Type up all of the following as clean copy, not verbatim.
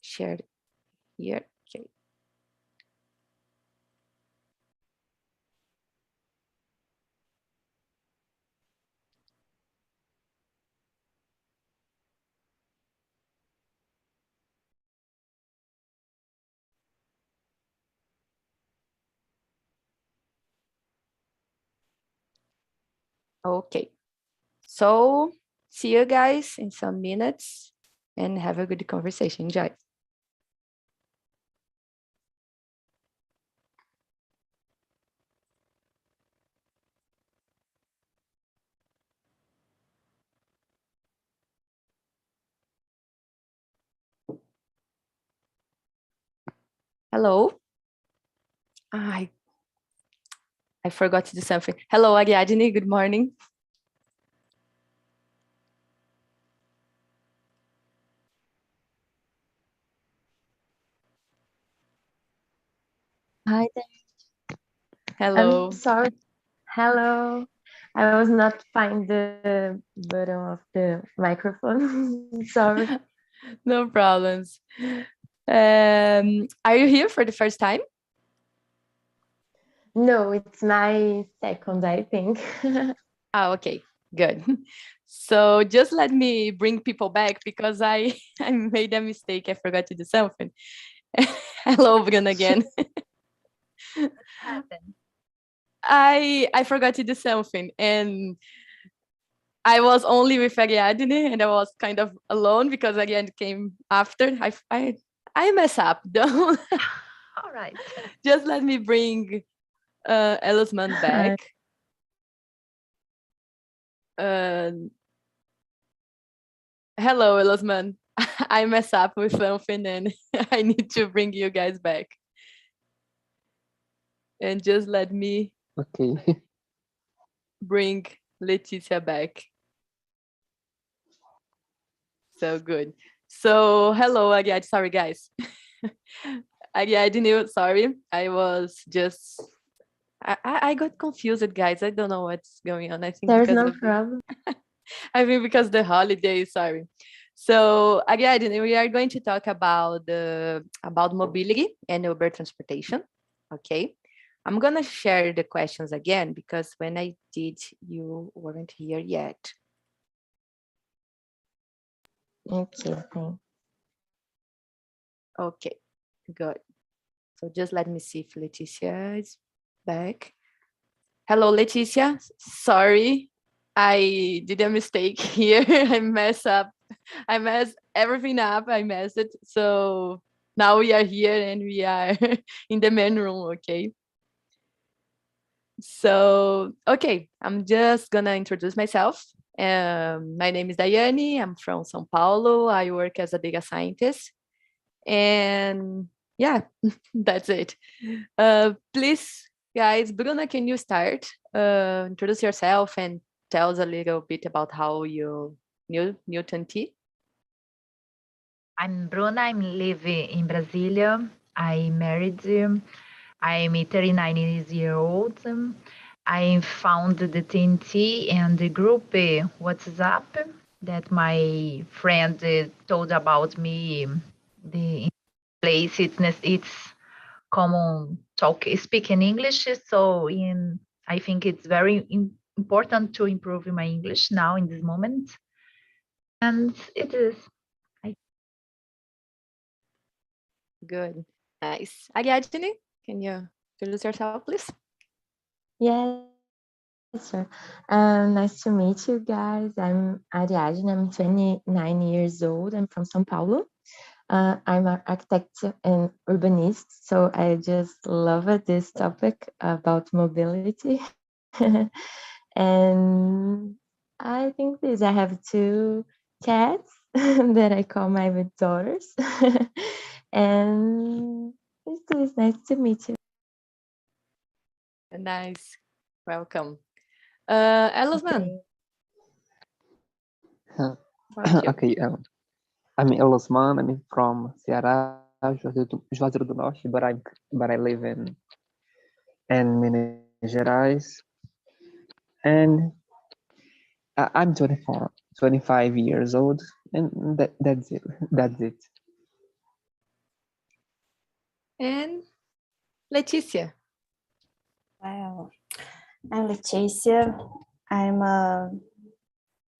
share here. Okay. Okay. So see you guys in some minutes and have a good conversation. Enjoy. Hello. I forgot to do something. Hello, Ariadne. Good morning. Hi there. Hello. I'm sorry. Hello. I was not find the button of the microphone. Sorry. No problems. Are you here for the first time? No, it's my second, I think. Okay, good. So just let me bring people back because I made a mistake. I forgot to do something. Hello, Bruno again. Happened. I forgot to do something and I was only with Ariadne and I was kind of alone because Ariadne came after. I mess up. Don't All right. just let me bring Elisman back. Hello, Elisman. I mess up with something and I need to bring you guys back. And just let me bring Leticia back. So good. So hello, Ariadne. Sorry, guys. Ariadne, sorry. I was just I got confused, guys. I don't know what's going on. I think There's because no of problem. I think because the holidays, sorry. So Ariadne, we are going to talk about about mobility and Uber transportation. Okay. I'm gonna share the questions again because when I did, you weren't here yet. Okay, thanks. Okay, good. So just let me see if Leticia is back. Hello, Leticia. Sorry, I did a mistake here. I messed up. I messed everything up. I messed it. So now we are here and we are in the main room, okay? So, okay, I'm just gonna introduce myself. My name is Daiane. I'm from São Paulo. I work as a data scientist. And yeah, that's it. Please, guys, Bruna, can you start? Introduce yourself and tell us a little bit about how you knew Newton T. I'm Bruna. I'm living in Brasilia. I married. I'm a 39 years old. I found the TNT and the group WhatsApp that my friend told about me. The place it's common talk speak in English. So I think it's very important to improve my English now in this moment. And it is. Good, nice. Ariadne, can you introduce yourself, please? Yes, sure. Nice to meet you guys. I'm Ariadne. I'm 29 years old. I'm from São Paulo. I'm an architect and urbanist, so I just love this topic about mobility. And I think this, I have two cats that I call my daughters. And it's nice to meet you. Nice, welcome. Elisman, Okay, I'm Elosman. I'm from Ceará, Juazeiro do Norte, but I live in Minas Gerais, and I'm 25 years old, and that's it. That's it. And Leticia. Well, I'm Leticia. I'm a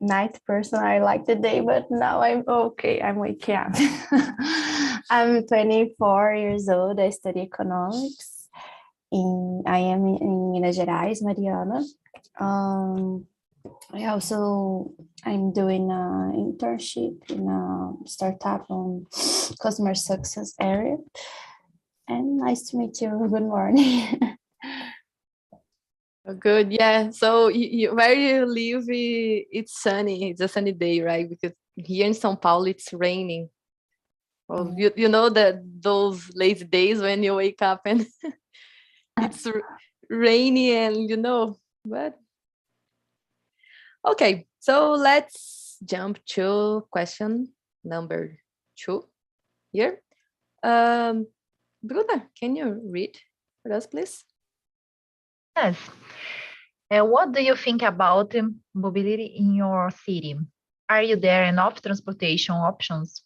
night person. I like the day, but now I'm okay. I'm waking up. I'm 24 years old. I study economics. I am in Minas Gerais, Mariana. I'm doing an internship in a startup on customer success area. And nice to meet you. Good morning. Oh, good, yeah. So where you live, it's sunny. It's a sunny day, right? Because here in São Paulo, it's raining. Well, you know that those lazy days when you wake up and it's rainy and but okay. So let's jump to question number 2 here. Bruna, can you read for us, please? Yes. What do you think about mobility in your city? Are you there enough transportation options?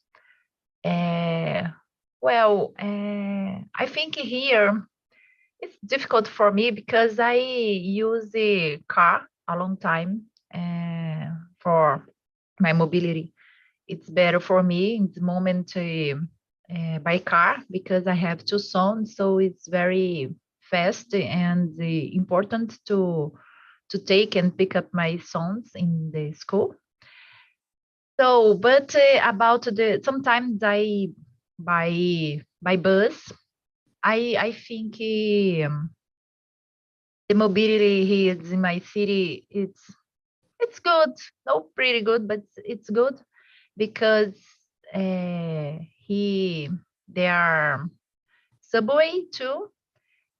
I think here it's difficult for me because I use the car a long time for my mobility. It's better for me in the moment by car because I have 2 sons, so it's very fast and important to take and pick up my sons in the school. So, but about sometimes I by bus. I think the mobility here in my city it's good, not pretty good, but it's good because there are subway too,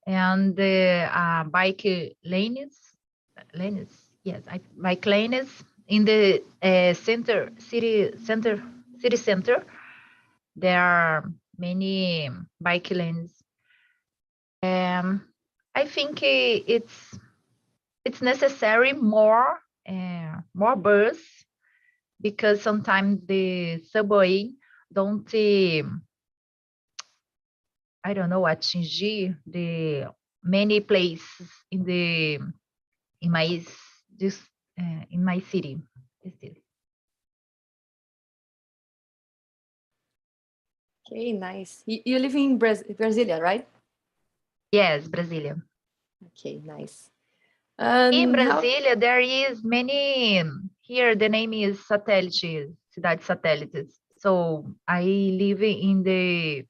and the bike lanes, yes, bike lanes in the city center. There are many bike lanes. I think it's necessary more bus because sometimes the subway don't I don't know atingir the many places in my in my city. Okay, nice. You live in Brasilia, right? Yes, Brasilia. Okay, nice. In Brasilia, there is many. Here, the name is satélite, cidade satélites. So I live in the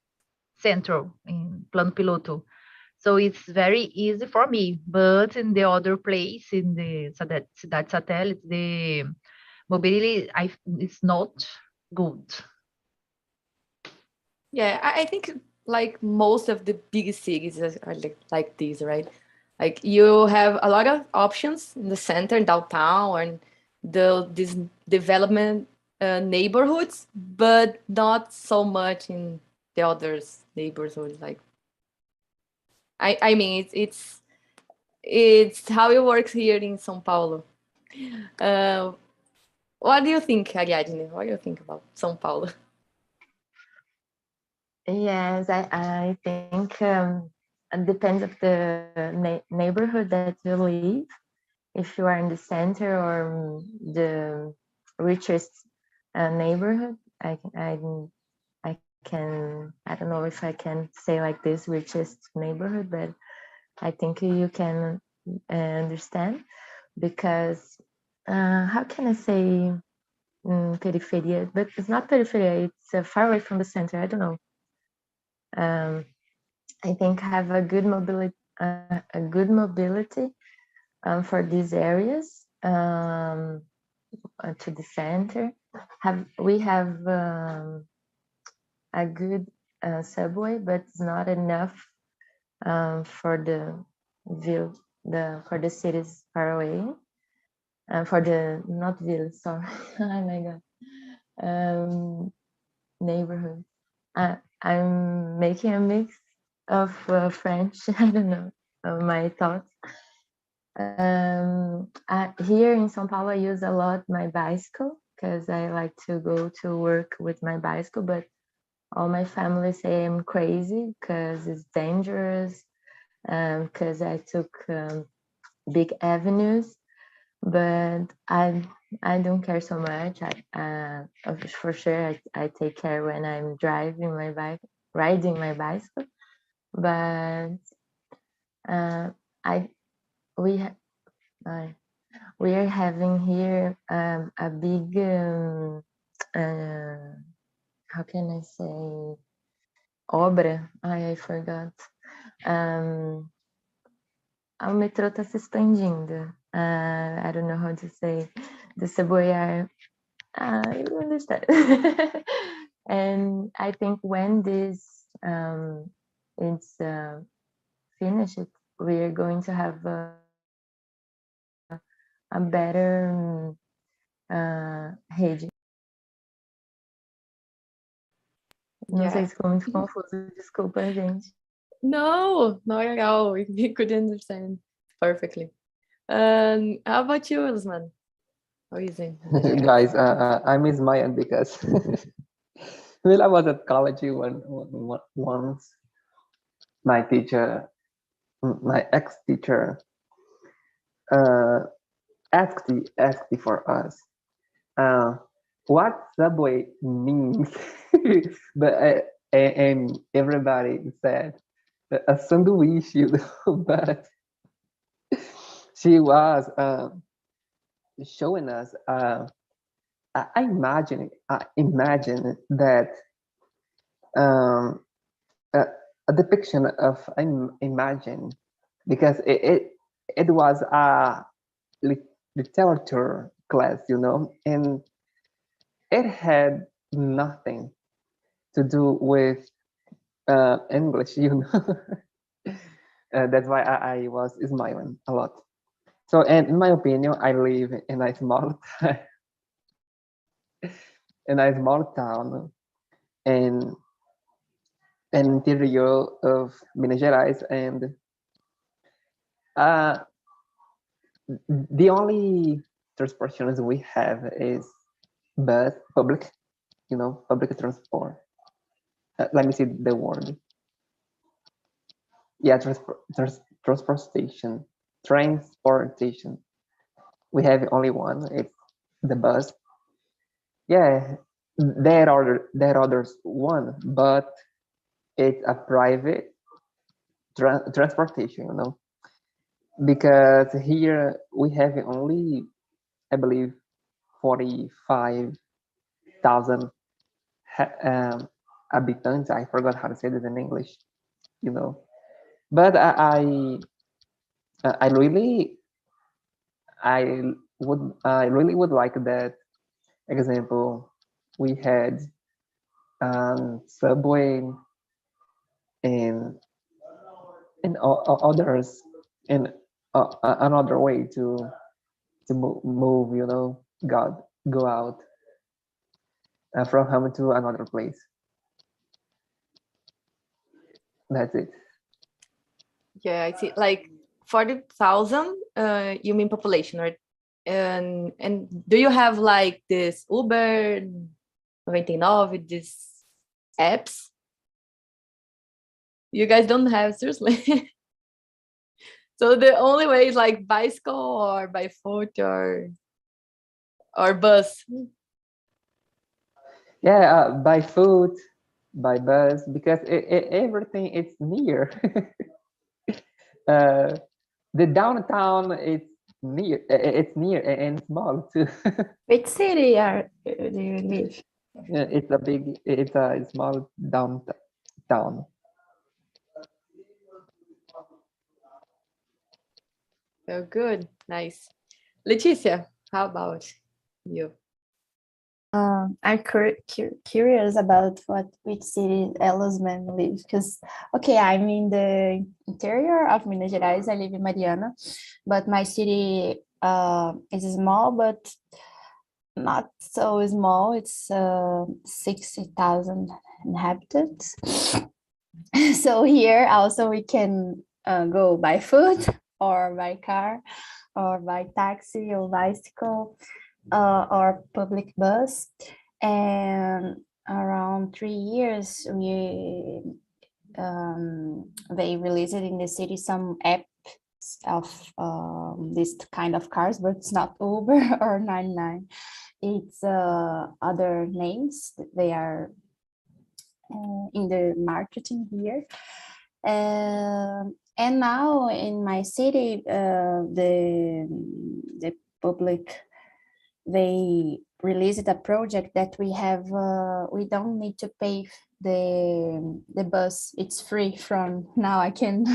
central, in Plano Piloto. So it's very easy for me. But in the other place, in the cidade satélite, the mobility is not good. Yeah, I think like most of the big cities are like this, right? Like you have a lot of options in the center, downtown, and these development neighborhoods, but not so much in the others neighborhoods. Like I mean, it's how it works here in São Paulo. What do you think, Ariadne? What do you think about São Paulo? Yes, I think it depends of the neighborhood that you live. If you are in the center or the richest neighborhood, I don't know if I can say like this richest neighborhood, but I think you can understand because how can I say periferia? But it's not periferia. It's far away from the center. I don't know. I think have a good mobility for these areas to the center. We have a good subway, but it's not enough for the cities far away. For the not ville, sorry. Oh my god. Neighborhood. I'm making a mix of French. I don't know my thoughts. Here in São Paulo, I use a lot my bicycle because I like to go to work with my bicycle. But all my family say I'm crazy because it's dangerous, because I took big avenues, but I don't care so much. For sure I take care when I'm riding my bicycle, but we are having here a big how can I say, obra? I forgot. O metrô está se expandindo. I don't know how to say. The subway are. You understand. And I think when this it's finished, we are going to have a better rede. Não sei se ficou muito confuso, desculpa, gente. No, not at all. We could understand perfectly. How about you, Usman? How is it? Guys, I miss Mayan because when I was at college once, my teacher, my ex-teacher, asked for us what subway means, but and everybody said a sandwich, you know, but she was showing us. I imagine that a depiction of imagine, because it was a literature class, you know, and it had nothing to do with English, you know. That's why I was smiling a lot. So, and in my opinion, I live in a small town in interior of Minas Gerais, and the only transportation we have is public, you know, public transport. Let me see the word. Yeah, transportation. We have only one. It's the bus. Yeah, there are others one, but it's a private transportation, you know, because here we have only, I believe, 45,000 habitants. I forgot how to say this in English, you know. But I really would like that example. We had subway and others, and another way to move, you know, go out from home to another place. That's it. Yeah, I see. Like 40,000, you mean population, right? And do you have like this Uber, 99, these apps? You guys don't have, seriously? So the only way is like bicycle or by foot or bus. Yeah, by foot, by bus, because everything is near. The downtown is near. It's near and small too. Which city do you live? It's a small downtown. So good, nice. Leticia, how about you? I'm curious about which city Elisman lives, because okay, I'm in the interior of Minas Gerais. I live in Mariana, but my city is small, but not so small. It's 60,000 inhabitants. So here also we can go by foot or by car or by taxi or bicycle or public bus. And around 3 years, they released in the city some apps of this kind of cars, but it's not Uber or 99. It's other names. They are in the marketing here. And now in my city, the public, they released a project that we have, we don't need to pay the bus. It's free from now. I can,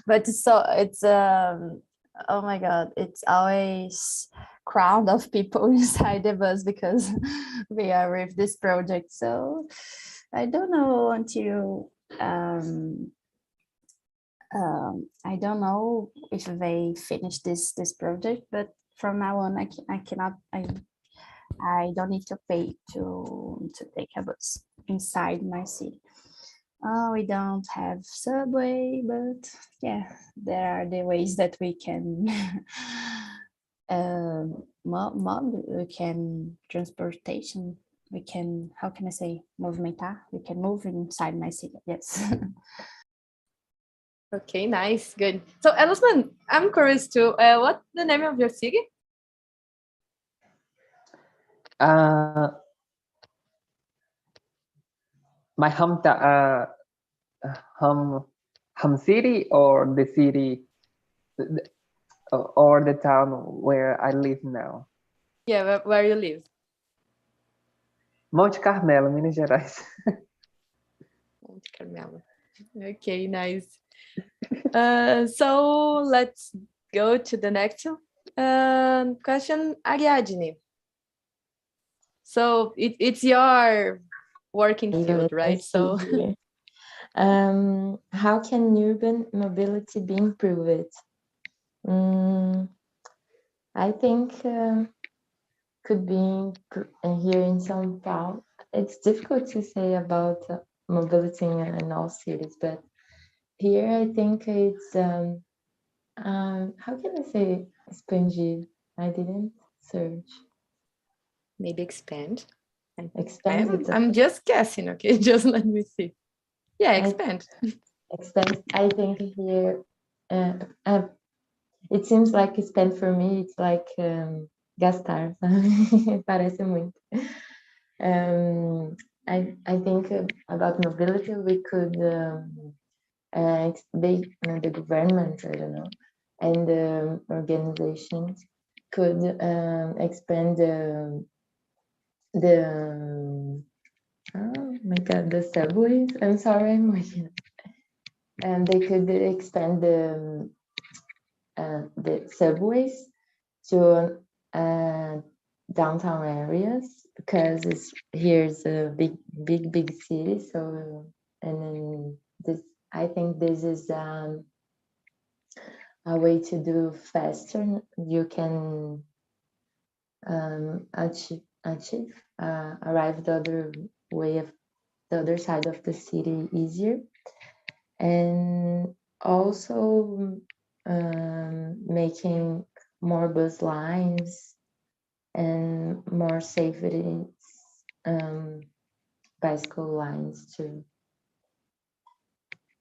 but so it's oh my God, it's always crowd of people inside the bus because we are with this project. So I don't know until I don't know if they finish this project, but from now on I don't need to pay to take a bus inside my city. We don't have subway, but yeah, there are the ways that we can we can transportation. We can, how can I say, movimentar? We can move inside my city. Yes. Okay, nice, good. So, Elisman, I'm curious too. What's the name of your city? My home city, or the city, or the town where I live now. Yeah, where you live. Monte Carmelo, Minas Gerais. Monte Carmelo. Okay, nice. So let's go to the next question, Ariadne. So it's your working field, right? So how can urban mobility be improved? I think could be here in São Paulo. It's difficult to say about mobility in all cities, but here I think it's how can I say expandir? I didn't search. Maybe expand. Expand. I'm just guessing. Okay, just let me see. Yeah, expand. Expand. I think here it seems like expand for me. It's like gastar. Parece muito. I think about mobility, we could the government, I don't know, and the organizations could expand the oh my God, the subways. I'm sorry, I'm working. And they could expand the subways to downtown areas, because here's a big city. So, and then this, I think this is a way to do faster. You can arrive the other side of the city easier, and also making more bus lines and more safety bicycle lines too.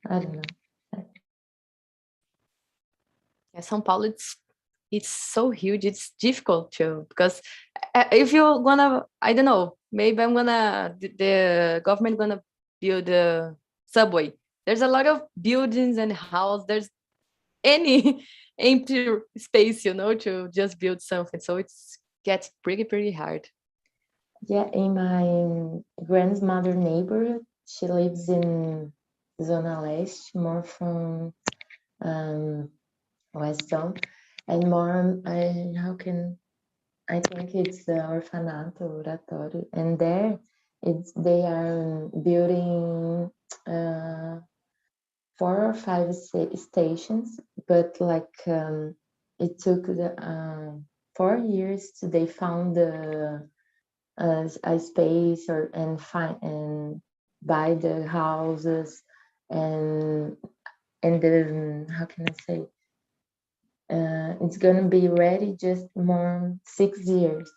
I don't know. Yeah, São Paulo, it's so huge. It's difficult too, because if you're gonna, I don't know, maybe the government gonna build a subway. There's a lot of buildings and houses. There's any empty space, to just build something. So it gets pretty hard. Yeah, in my grandmother neighborhood, she lives in Zona Leste, more from West Zone, and more, I think it's the orfanato, oratorio, and there they are building 4 or 5 stations, but like it took 4 years to they found a space and buy the houses and then how can I say, it's gonna be ready just more 6 years.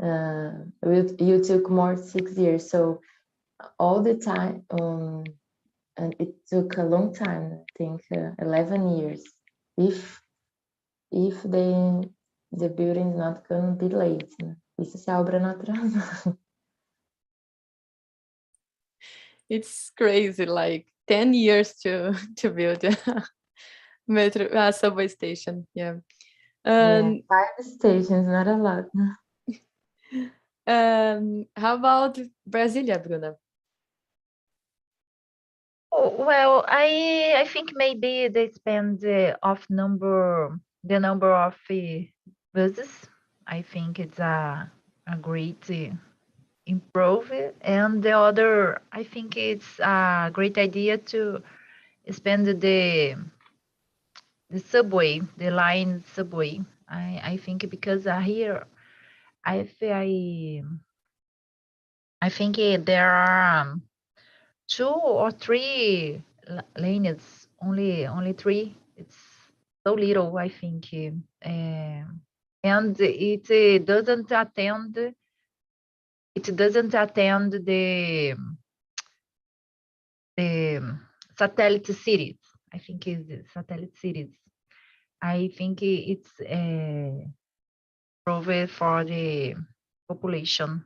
You took more 6 years, so all the time, and it took a long time, I think 11 years. If the building is not going to be late, né? Isso se a obra não atrasa. It's crazy, like 10 years to build a metro, a subway station. Yeah. Yeah, 5 stations, not a lot. How about Brasilia, Bruna? Oh, well, I think maybe they spend the number of buses. I think it's a great improve, and the other, I think it's a great idea to spend the subway, the line subway. I think because here I think there are 2 or 3 lanes, only 3. It's so little, I think, and it doesn't attend. It doesn't attend the satellite cities. I think it's satellite cities. I think it's proved for the population.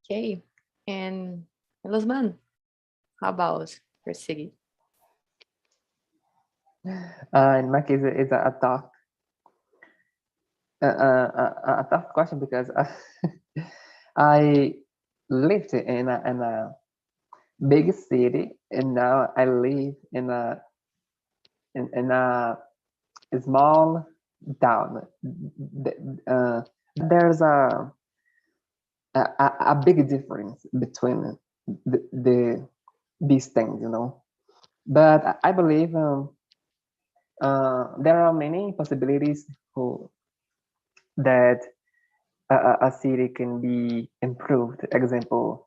Okay. And Losman, how about your city? In my case, it's a tough question because I lived in a big city, and now I live in a small town. There's a big difference between these things, you know. But I believe there are many possibilities that a city can be improved. Example,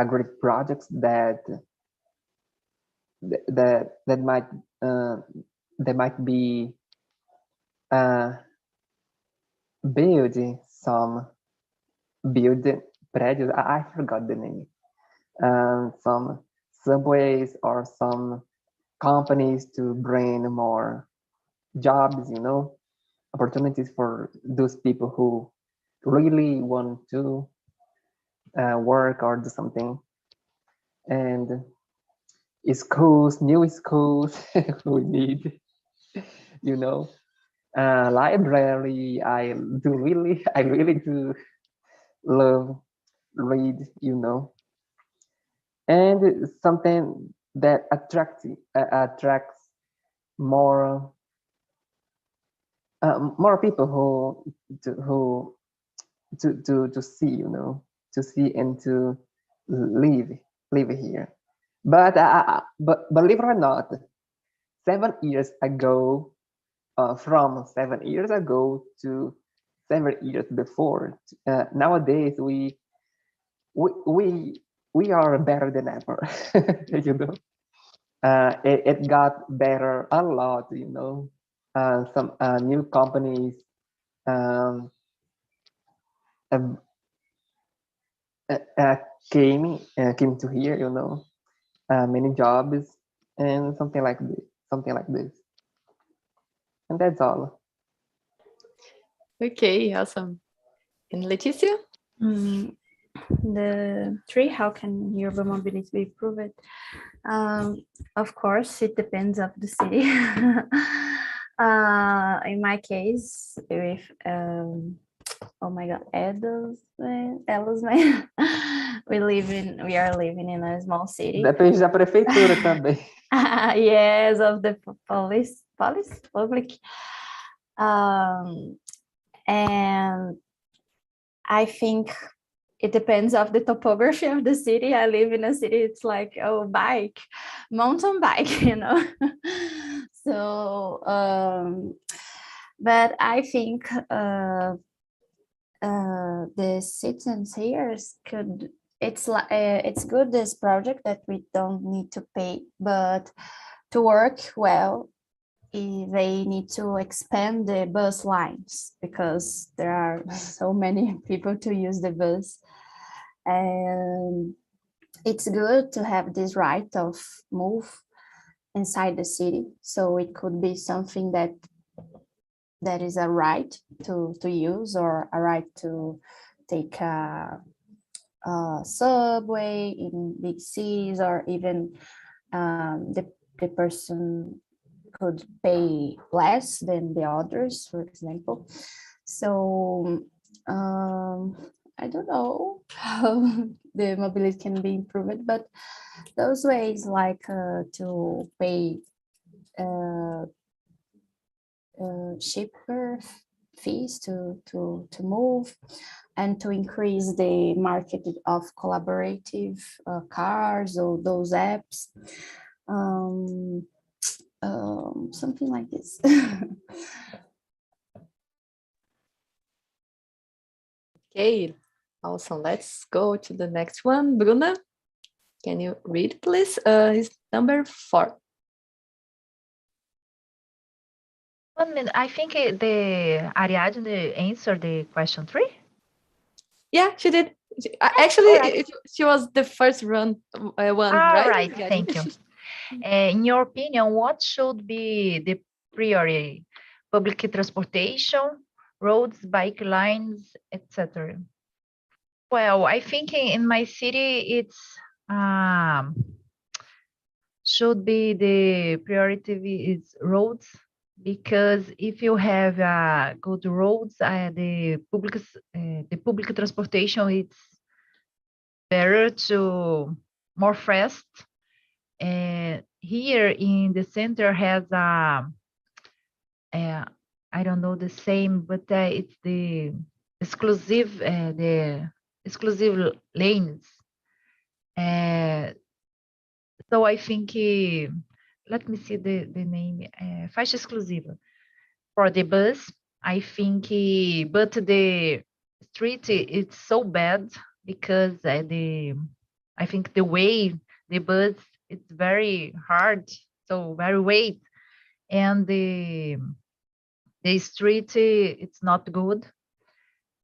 great projects that might be building some prédios. I forgot the name. Some subways or some companies to bring more jobs, you know, opportunities for those people who really want to work or do something. And schools, new schools we need, you know. Library, I really do love read, you know. And something that attracts more more people to see, you know, to see and to live here. But believe it or not, 7 years ago, from 7 years ago to 7 years before, nowadays we are better than ever. You know, it got better a lot, you know. Some new companies um, came to here, you know. Many jobs and something like this, and that's all. Okay, awesome. And Leticia? The 3, how can urban mobility be improved? Of course, it depends of the city. In my case, with oh my god, Elos, we are living in a small city. Depende da prefeitura também. Yes, of the public. And I think it depends of the topography of the city. I live in a city, it's like, oh, mountain bike, you know. So, but I think the citizens here it's good, this project, that we don't need to pay, but to work well, they need to expand the bus lines because there are so many people to use the bus. And it's good to have this right of move inside the city. So it could be something that is a right to use, or a right to take a subway in big cities, or even the person could pay less than the others, for example. So I don't know how the mobility can be improved, but those ways, like to pay cheaper fees to move, and to increase the market of collaborative cars, or those apps, something like this. Okay, awesome. Let's go to the next one. Bruna, can you read, please? It's number 4. 1 minute. I think the Ariadne answered the question 3. Yeah, she did. all Actually, right. she was the first one, All right? right, thank you. In your opinion, what should be the priority? Public transportation, roads, bike lines, etc. Well, I think in my city it's should be the priority is roads, because if you have good roads, the public transportation it's better to more fast. Here in the center has I don't know the same, but it's the exclusive lanes. So I think let me see the name, faixa exclusiva for the bus. I think, but the street it's so bad because I think the way the bus it's very hard, so very weight, and the street it's not good.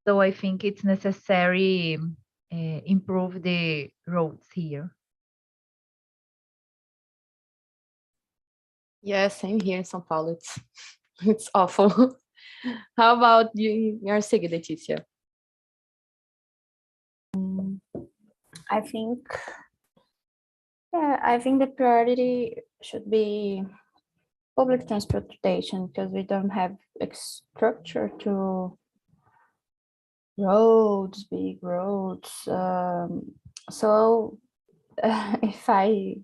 So I think it's necessary improve the roads here. Yeah, same here in São Paulo. It's awful. How about you, Yarcig, Leticia? I think, I think the priority should be public transportation, because we don't have structure to roads, big roads. So if I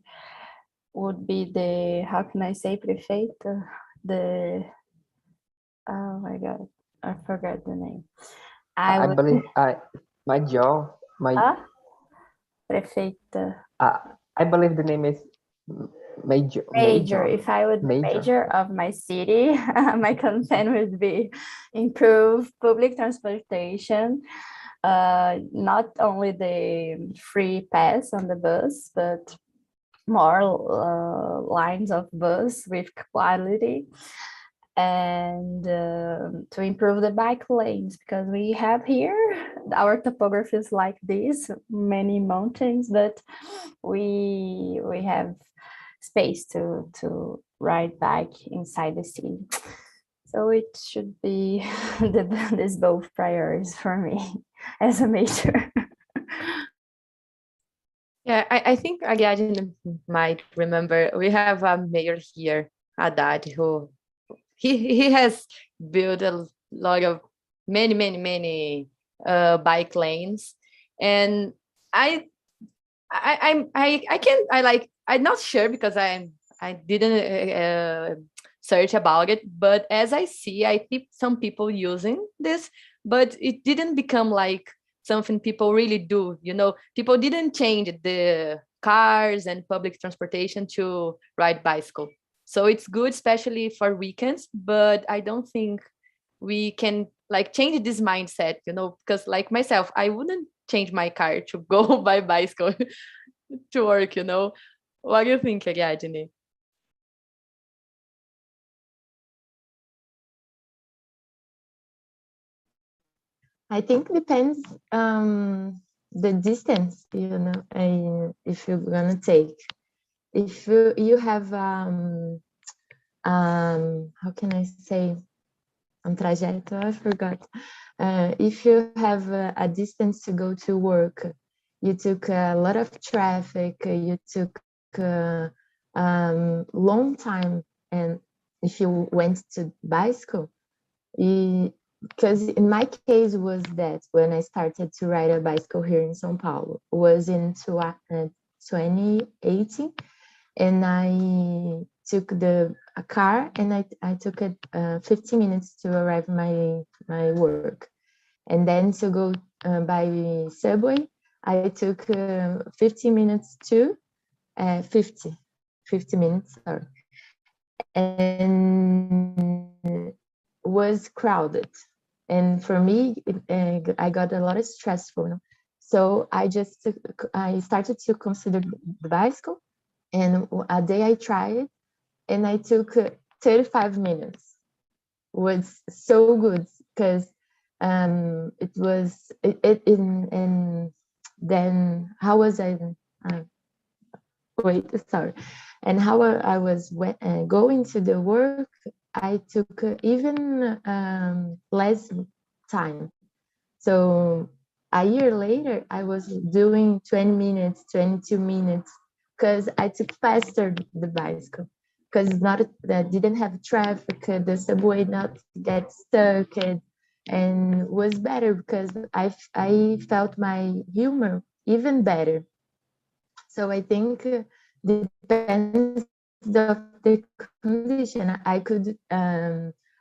would be the, how can I say, prefeita, the, oh my God, I forgot the name. I would believe my job, prefeita. I believe the name is major. If I would major of my city, my campaign would be improve public transportation, not only the free pass on the bus, but more lines of bus with quality, and to improve the bike lanes, because we have here, our topography is like this, many mountains, but we have space to ride bike inside the city. So it should be these both priorities for me as a major. Yeah, I think Ariadne might remember, we have a mayor here, Haddad, who he has built a lot of many bike lanes, and I'm not sure because I didn't search about it, but as I see some people using this, but it didn't become like something people really do. People didn't change the cars and public transportation to ride bicycle. So it's good, especially for weekends, but I don't think we can change this mindset, because like myself, I wouldn't change my car to go by bicycle to work. What do you think, Ariadne? I think depends the distance, you know, if you're gonna take. If you have how can I say trajeto? I forgot. If you have a distance to go to work, you took a lot of traffic, you took long time, and if you went to bicycle, because in my case was that when I started to ride a bicycle here in São Paulo was in 2018, and I took a car, and I took it 15 minutes to arrive my work, and then to go by subway I took 50 minutes to 50 minutes, sorry, and was crowded, and for me I got a lot of stressful, you know? So I started to consider the bicycle, and a day I tried, and I took 35 minutes. Was so good because it was and then how was I wait, sorry, and how I was going to the work, I took even less time. So a year later I was doing 20 minutes, 22 minutes, because I took faster the bicycle, because not that didn't have traffic, the subway not get stuck, and was better because I felt my humor even better. So I think depends of the condition. I could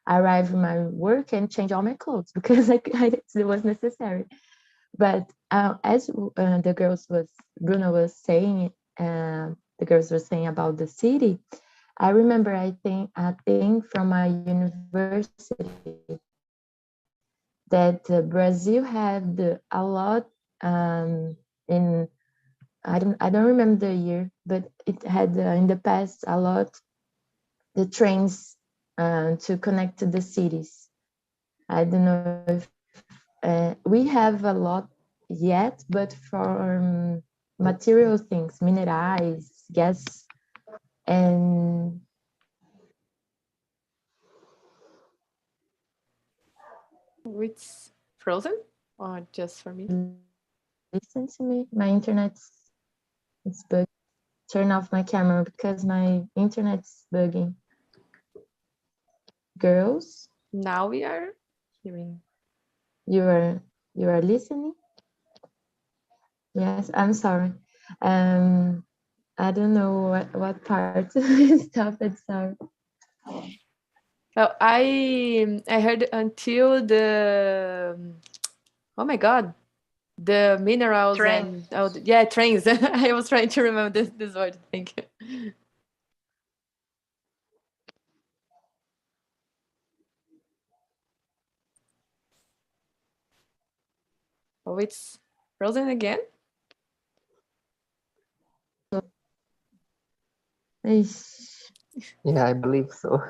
arrive my work and change all my clothes because it was necessary. But as the girls Bruno was saying, the girls were saying about the city, I remember I think from my university that Brazil had a lot in I don't remember the year, but it had in the past a lot the trains to connect to the cities. I don't know if we have a lot yet, but for material things, minerais, gas, and It's frozen or just for me? listen to me. My internet's it's bugging. Turn off my camera because my internet's bugging. Girls, Now we are hearing. you are listening? Yes, I'm sorry. I don't know what part stopped. Sorry. Well, I heard until the oh my god, the minerals Trains. and yeah, trains. I was trying to remember this word. Thank you. Oh, it's frozen again. Ixi, Yeah, I believe so.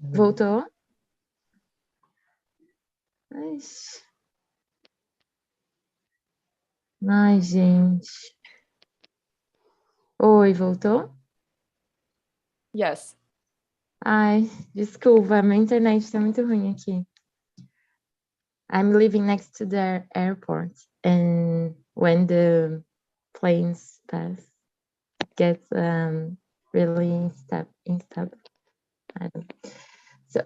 voltou? Ixi. Ai, gente. Oi, voltou? Yes. Ai, desculpa, minha internet está muito ruim aqui. I'm living next to the airport, and when the planes pass, it gets really instable. I don't know. So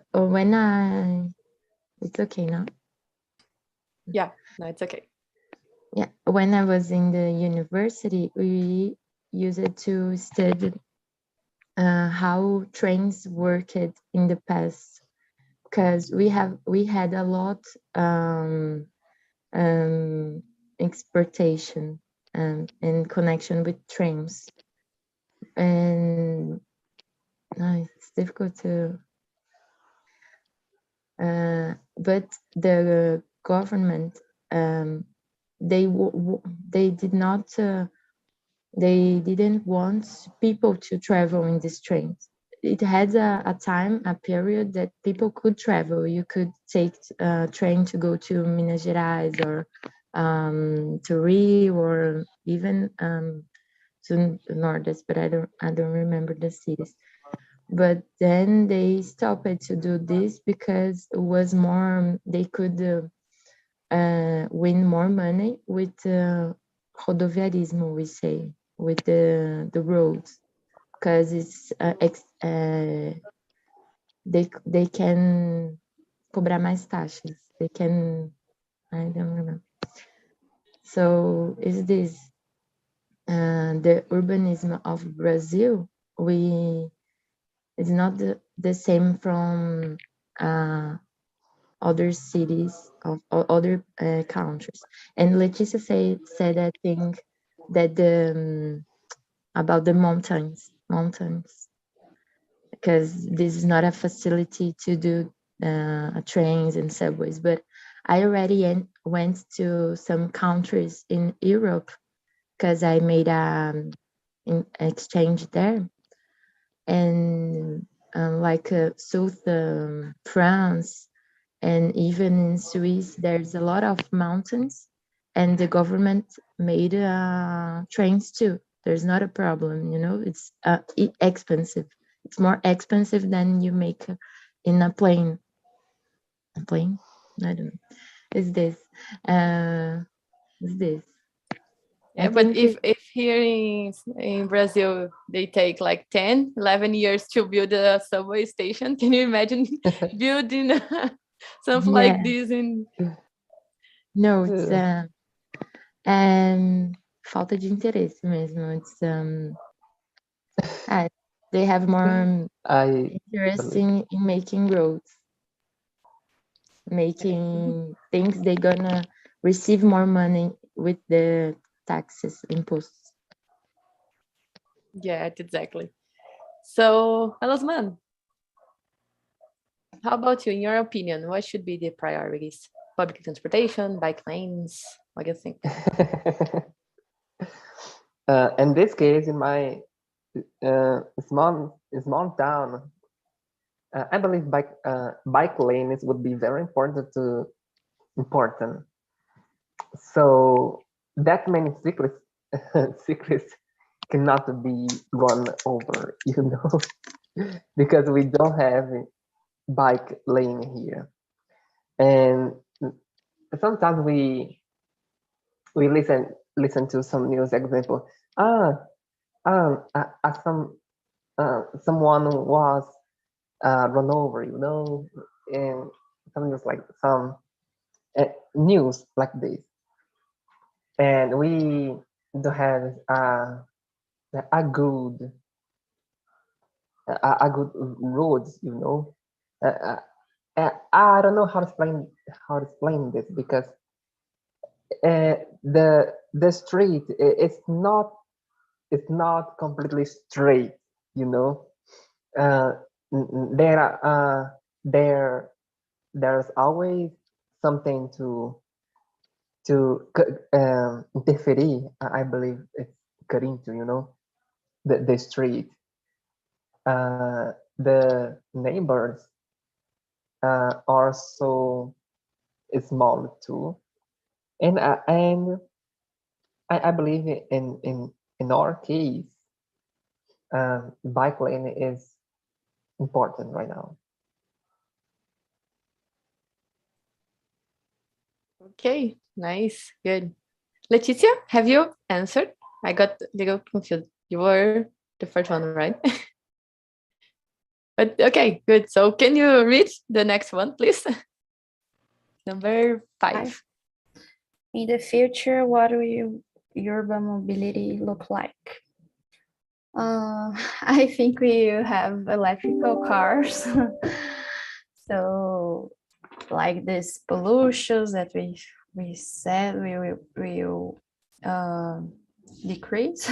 it's okay now. Yeah. No, it's okay. Yeah, when I was in the university, we used it to study how trains worked in the past, because we had a lot exportation in connection with trains, and it's difficult to but the government they didn't want people to travel in these trains. it had a time, a period that people could travel. You could take a train to go to Minas Gerais or to Rio or even to Nordeste, but I don't remember the cities. But then they stopped to do this because it was more, they could win more money with rodoviarismo, we say, with the roads, because it's they can cobrar mais taxas. They can, I don't remember. So is this the urbanism of Brazil? It's not the same from other cities of other countries. And Leticia said that thing that about the mountains, because this is not a facility to do trains and subways. But I already went to some countries in Europe because I made an exchange there, and like South France, and even in Swiss, there's a lot of mountains, and the government made trains too. There's not a problem, you know. It's expensive. It's more expensive than you make in a plane. A plane? I don't know. Is this? Is this? Yeah, but if here in Brazil they take like 10, 11 years to build a subway station, can you imagine building something like this in? No, it's falta de interesse mesmo. It's they have more interest in making roads, making things they're gonna receive more money with the taxes, imposts. Yeah, exactly. So, Alasman, how about you? In your opinion, what should be the priorities? Public transportation, bike lanes? What do you think? In this case, in my small town, I believe bike lanes would be very important. So that many cyclists cannot be run over, you know, because we don't have bike lane here. And sometimes we listen to some news example. Someone was run over, you know, and something just like some news like this, and we don't have a good roads, you know. I don't know how to explain this, because the street, it's not completely straight, you know. There's always something to interfere. I believe it's cut into, you know, the street. The neighbors are so small too, and I believe in our case, bike lane is important right now. Okay, nice, good. Leticia, have you answered? I got confused. You were the first one, right? But okay, good. So can you read the next one, please? Number 5. In the future, what will urban mobility look like? I think we will have electrical cars. So like this pollution that we said will decrease.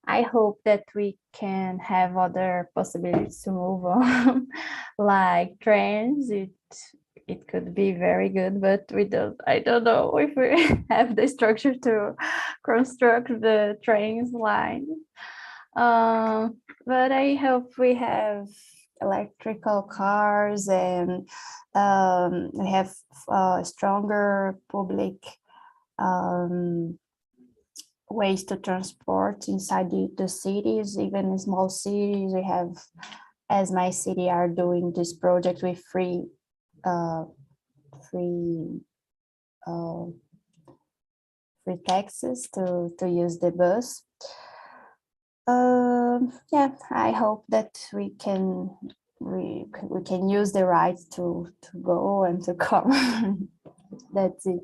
I hope that we can have other possibilities to move on, like trains. It could be very good, but I don't know if we have the structure to construct the trains line. But I hope we have electrical cars and we have stronger public ways to transport inside the cities, even in small cities. We have, as my city, are doing this project with free taxis to use the bus. Yeah, I hope that we can use the right to go and to come. That's it.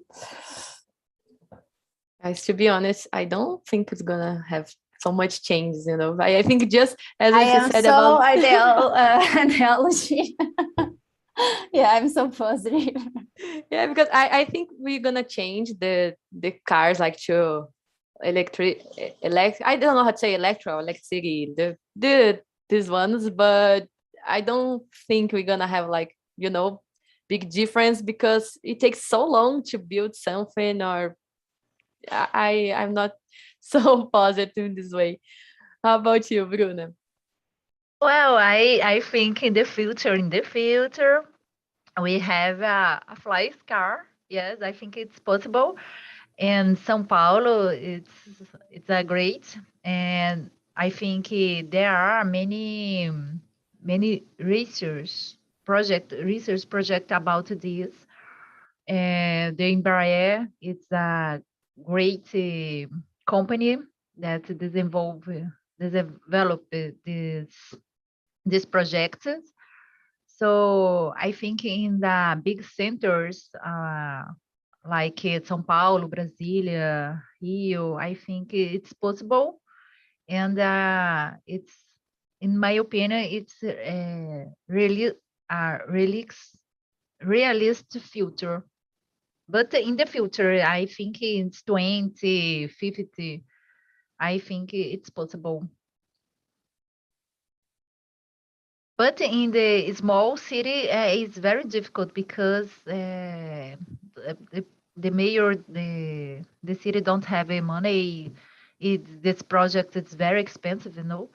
Guys, to be honest, I don't think it's gonna have so much changes, you know. I think just as I we am said so about analogy. Yeah, I'm so positive. yeah, because I think we're gonna change the cars like to electric I don't know how to say electricity, these ones, but I don't think we're gonna have like, you know, big difference because it takes so long to build something, or I'm not so positive in this way. How about you, Bruna? Well, I think in the future, we have a flying car. Yes, I think it's possible. And São Paulo, it's a great, and I think there are many research project about this. And the Embraer, it's a great company that develop this project. So I think in the big centers, like São Paulo, Brasília, Rio, I think it's possible, and it's, in my opinion, it's really a realist future. But in the future, I think it's 2050. I think it's possible. But in the small city, it's very difficult because the mayor, the city don't have any money. This project is very expensive, you know.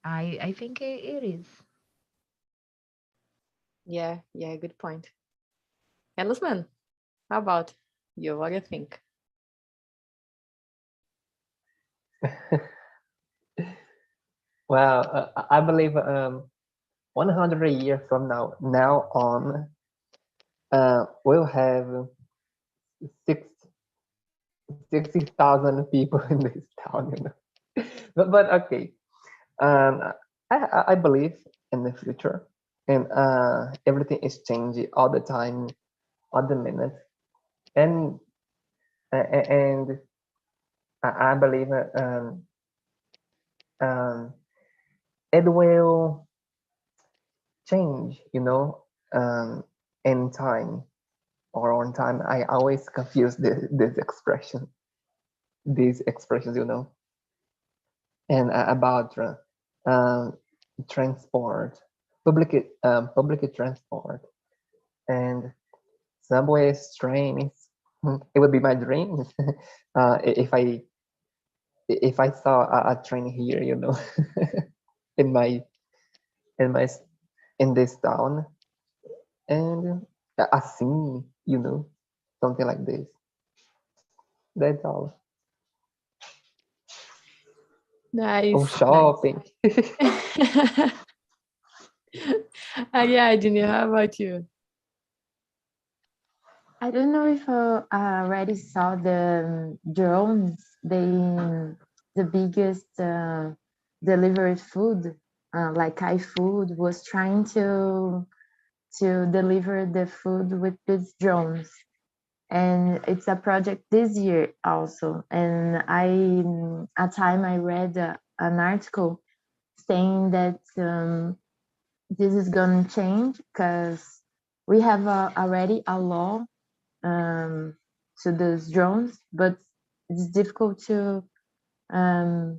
I think it is. Yeah, good point. Elisman, how about you? What do you think? Well, I believe 100 years from now on, we'll have 60,000 people in this town, you know. But okay, um, I believe in the future, and everything is changing all the time, all the minute, and and I believe um, it will change, you know, in time or on time. I always confuse this expression, these expressions, you know, and about transport, public transport, and subways, trains. It would be my dream if I saw a train here, you know, in my in my in this town, and a scene, you know, something like this. That's all. Nice, Oh, shopping. nice. Yeah, Junior, how about you? I don't know if I already saw the drones. The biggest delivery food, like iFood, was trying to deliver the food with these drones, and it's a project this year also. And at time I read an article saying that this is going to change because we have already a law to those drones, but it's difficult to a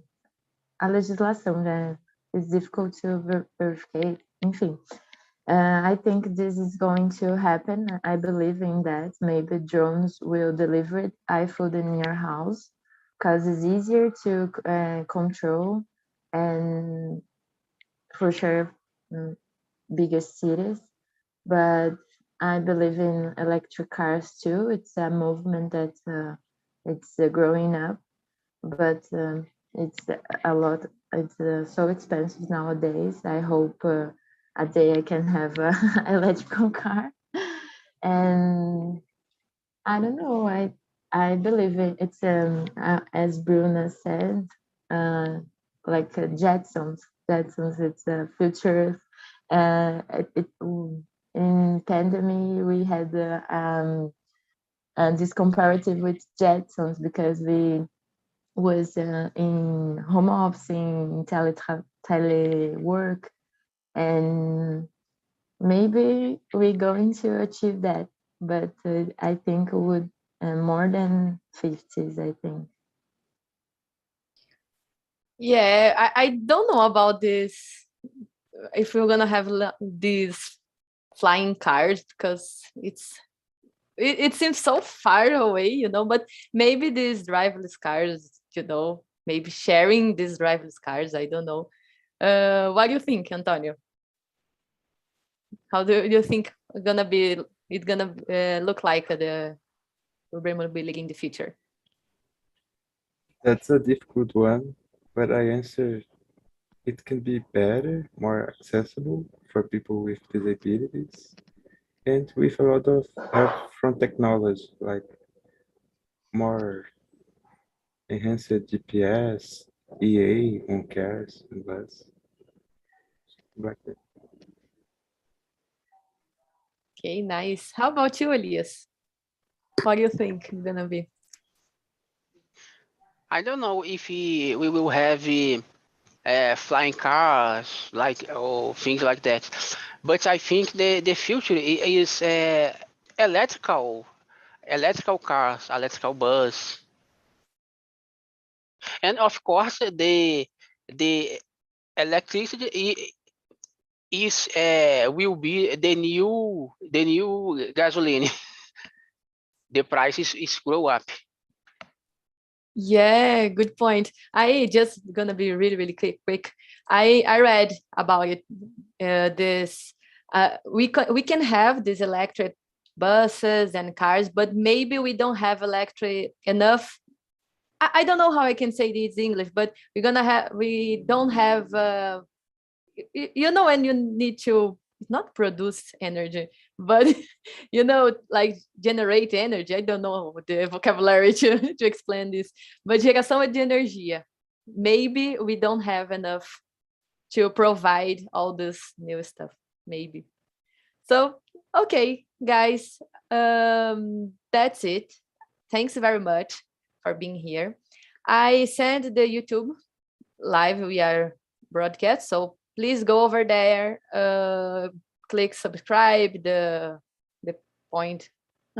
legislação, né? It's difficult to verify. Enfim, I think this is going to happen. I believe in that. Maybe drones will deliver iFood in your house because it's easier to control and for sure bigger cities. But I believe in electric cars too. It's a movement that it's growing up, but it's a lot. It's so expensive nowadays. I hope a day I can have a electrical car, and I don't know. I believe it's as Bruna said, like Jetsons. Jetsons. It's a future. In pandemic we had this comparative with Jetsons because we was in home office, in telework, and maybe we're going to achieve that, but I think it would more than 50s, I think. Yeah, I don't know about this, if we're gonna have these flying cars, because it seems so far away, you know, but maybe these driverless cars, you know, maybe sharing these driverless cars, I don't know. What do you think, Antonio? How do you think it's gonna look like the urban mobility in the future? That's a difficult one, but I answer it can be better, more accessible for people with disabilities, and with a lot of help from technology, like more enhanced GPS, EA on cars, and less like that. Okay, nice. How about you, Elias? What do you think it's gonna be? I don't know if we will have flying cars like or things like that, but I think the future is electrical cars, electrical bus, and of course the electricity is will be the new gasoline. The prices is grow up. Yeah, good point. I just gonna be really quick. I read about it. This we can have these electric buses and cars, but maybe we don't have electric enough. I don't know how I can say this in English, but we don't have you know, when you need to not produce energy, but you know, like generate energy. I don't know the vocabulary to explain this, but geração de energia. Maybe we don't have enough to provide all this new stuff, maybe. So, okay, guys, that's it. Thanks very much for being here. I sent the YouTube live, we are broadcast, so please go over there, click subscribe, the point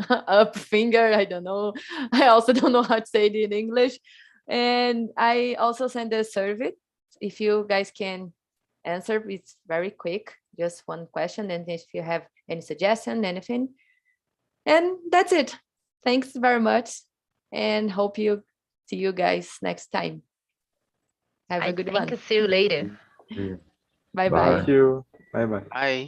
up finger, I don't know. I also don't know how to say it in English. And I also send a survey. If you guys can answer, it's very quick, just one question, and if you have any suggestion, anything. And that's it. Thanks very much, and hope you see you guys next time. Have a good one. See you later. Yeah. Bye bye. Thank you. Bye bye. I